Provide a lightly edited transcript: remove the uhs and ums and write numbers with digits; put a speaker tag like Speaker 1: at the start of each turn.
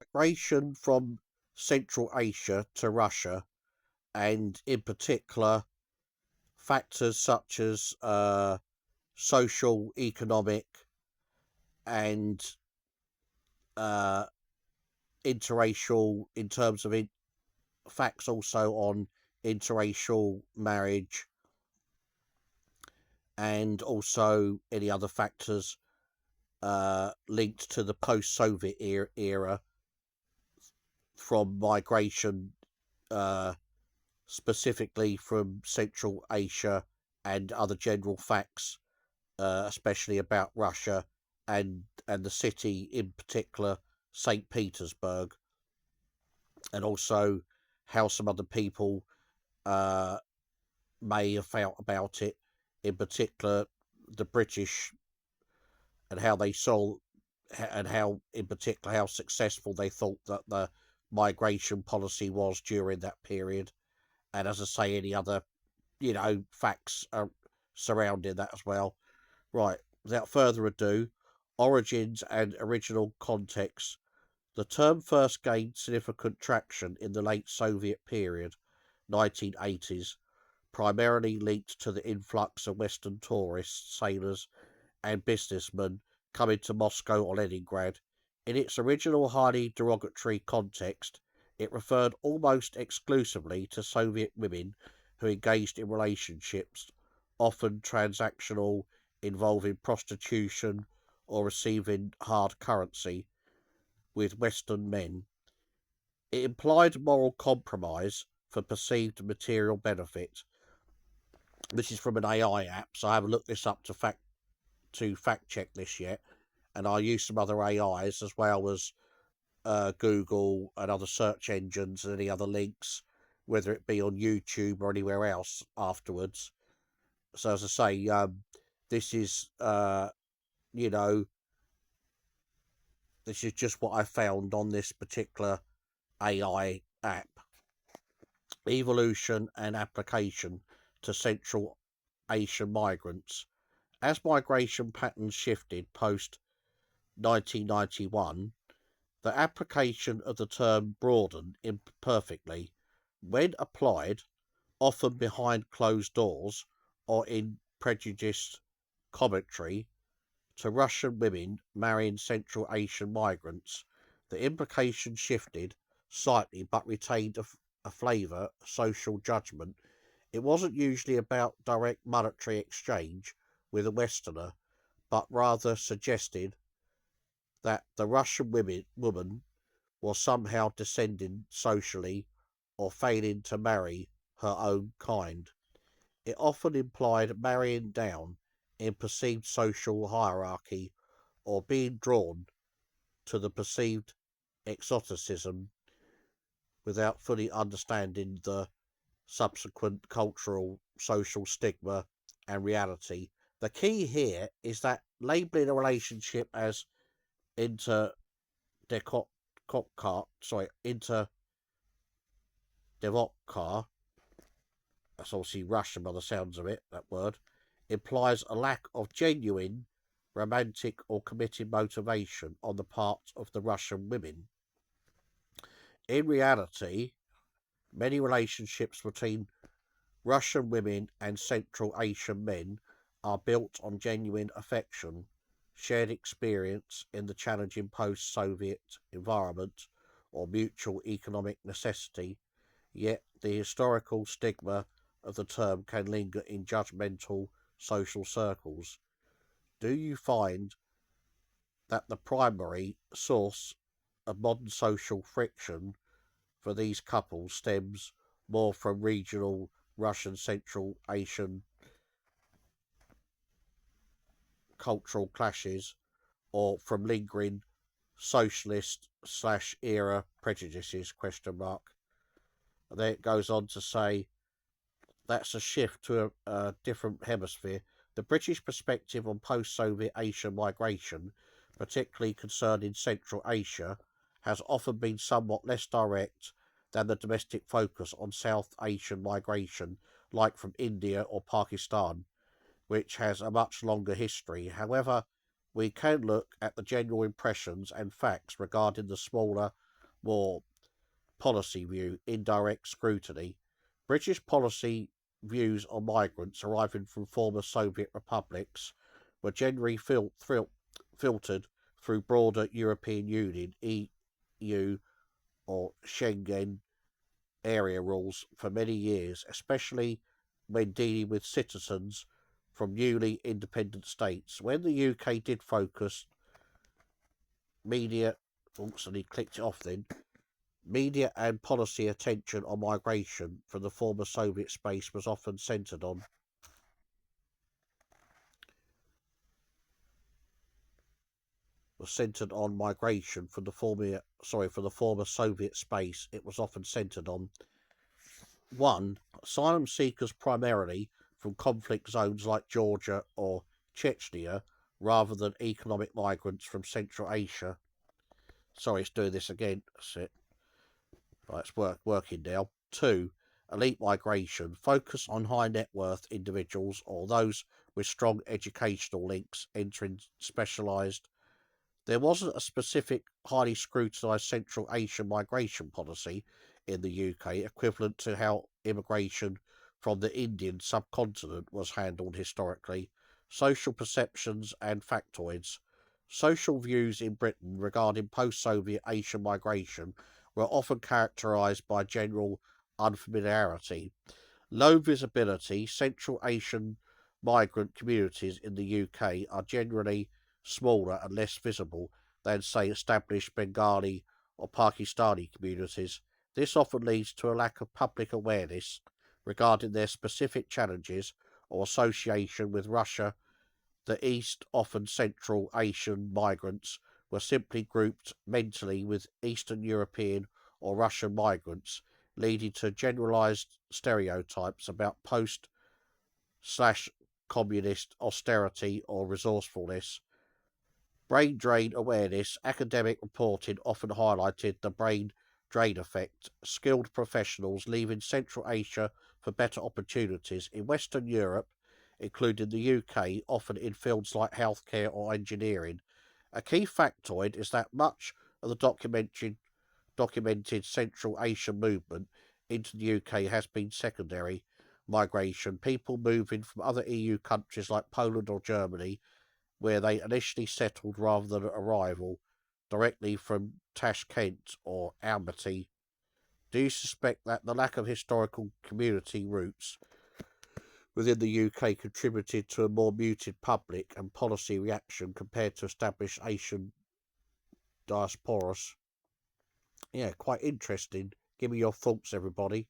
Speaker 1: Migration from Central Asia to Russia, and in particular factors such as social, economic, and uh, interracial, in terms of facts also on interracial marriage, and also any other factors linked to the post-Soviet era from migration, uh, specifically from Central Asia, and other general facts, especially about Russia and the city in particular, St. Petersburg, and also how some other people uh, may have felt about it, in particular the British, and how they saw, and how in particular how successful they thought that the migration policy was during that period, and as I say, any other facts surrounding that as well. Right, without further ado, origins and original context. The term first gained significant traction in the late Soviet period, 1980s, primarily linked to the influx of Western tourists, sailors, and businessmen coming to Moscow or Leningrad. In its original highly derogatory context, it referred almost exclusively to Soviet women who engaged in relationships, often transactional, involving prostitution or receiving hard currency, with Western men. It implied moral compromise for perceived material benefit. This is from an AI app, so I haven't looked this up to fact check this yet, and I use some other AIs as well as Google and other search engines and any other links, whether it be on YouTube or anywhere else afterwards. So as I say, this is you know this is just what I found on this particular AI app. Evolution and application to Central Asian migrants. As migration patterns shifted post 1991, the application of the term broadened imperfectly. When applied, often behind closed doors or in prejudiced commentary, to Russian women marrying Central Asian migrants, the implication shifted slightly but retained a flavour of social judgment. It wasn't usually about direct monetary exchange with a Westerner, but rather suggested that the Russian woman was somehow descending socially or failing to marry her own kind. It often implied marrying down in perceived social hierarchy or being drawn to the perceived exoticism without fully understanding the subsequent cultural, social stigma and reality. The key here is that labeling a relationship as inter inter devotcar, that's obviously Russian by the sounds of it, that word, implies a lack of genuine romantic or committed motivation on the part of the Russian women. In reality, many relationships between Russian women and Central Asian men are built on genuine affection, shared experience in the challenging post Soviet environment, or mutual economic necessity, yet the historical stigma of the term can linger in judgmental social circles. Do you find that the primary source of modern social friction for these couples stems more from regional Russian Central Asian cultural clashes, or from lingering socialist slash era prejudices? Question mark. And then it goes on to say that's a shift to a different hemisphere. The British perspective on post-Soviet Asian migration, particularly concerning Central Asia, has often been somewhat less direct than the domestic focus on South Asian migration, like from India or Pakistan, which has a much longer history. However, we can look at the general impressions and facts regarding the smaller more policy view, indirect scrutiny. British policy views on migrants arriving from former Soviet republics were generally filtered through broader European Union (EU) or Schengen area rules for many years, especially when dealing with citizens from newly independent states. When the UK did focus media, and he clicked it off then, media and policy attention on migration from the former Soviet space was often centered on migration from the former Soviet space. It was often centered on 1. Asylum seekers primarily from conflict zones like Georgia or Chechnya, rather than economic migrants from Central Asia. Sorry, it's doing this again. That's it. Right, it's working now. 2. Elite migration. Focus on high net worth individuals or those with strong educational links entering specialised. There wasn't a specific, highly scrutinised Central Asian migration policy in the UK, equivalent to how immigration from the Indian subcontinent was handled historically. Social perceptions and factoids. Social views in Britain regarding post-Soviet Asian migration were often characterised by general unfamiliarity. Low visibility. Central Asian migrant communities in the UK are generally smaller and less visible than, say, established Bengali or Pakistani communities. This often leads to a lack of public awareness regarding their specific challenges or association with Russia. The East, often Central Asian migrants, were simply grouped mentally with Eastern European or Russian migrants, leading to generalized stereotypes about post/communist austerity or resourcefulness. Brain drain awareness. Academic reporting often highlighted the brain drain effect. Skilled professionals leaving Central Asia for better opportunities in Western Europe, including the UK, often in fields like healthcare or engineering. A key factoid is that much of the documented Central Asian movement into the UK has been secondary migration, people moving from other EU countries like Poland or Germany, where they initially settled rather than arrival, directly from Tashkent or Almaty. Do you suspect that the lack of historical community roots within the UK contributed to a more muted public and policy reaction compared to established Asian diasporas? Yeah, quite interesting. Give me your thoughts, everybody.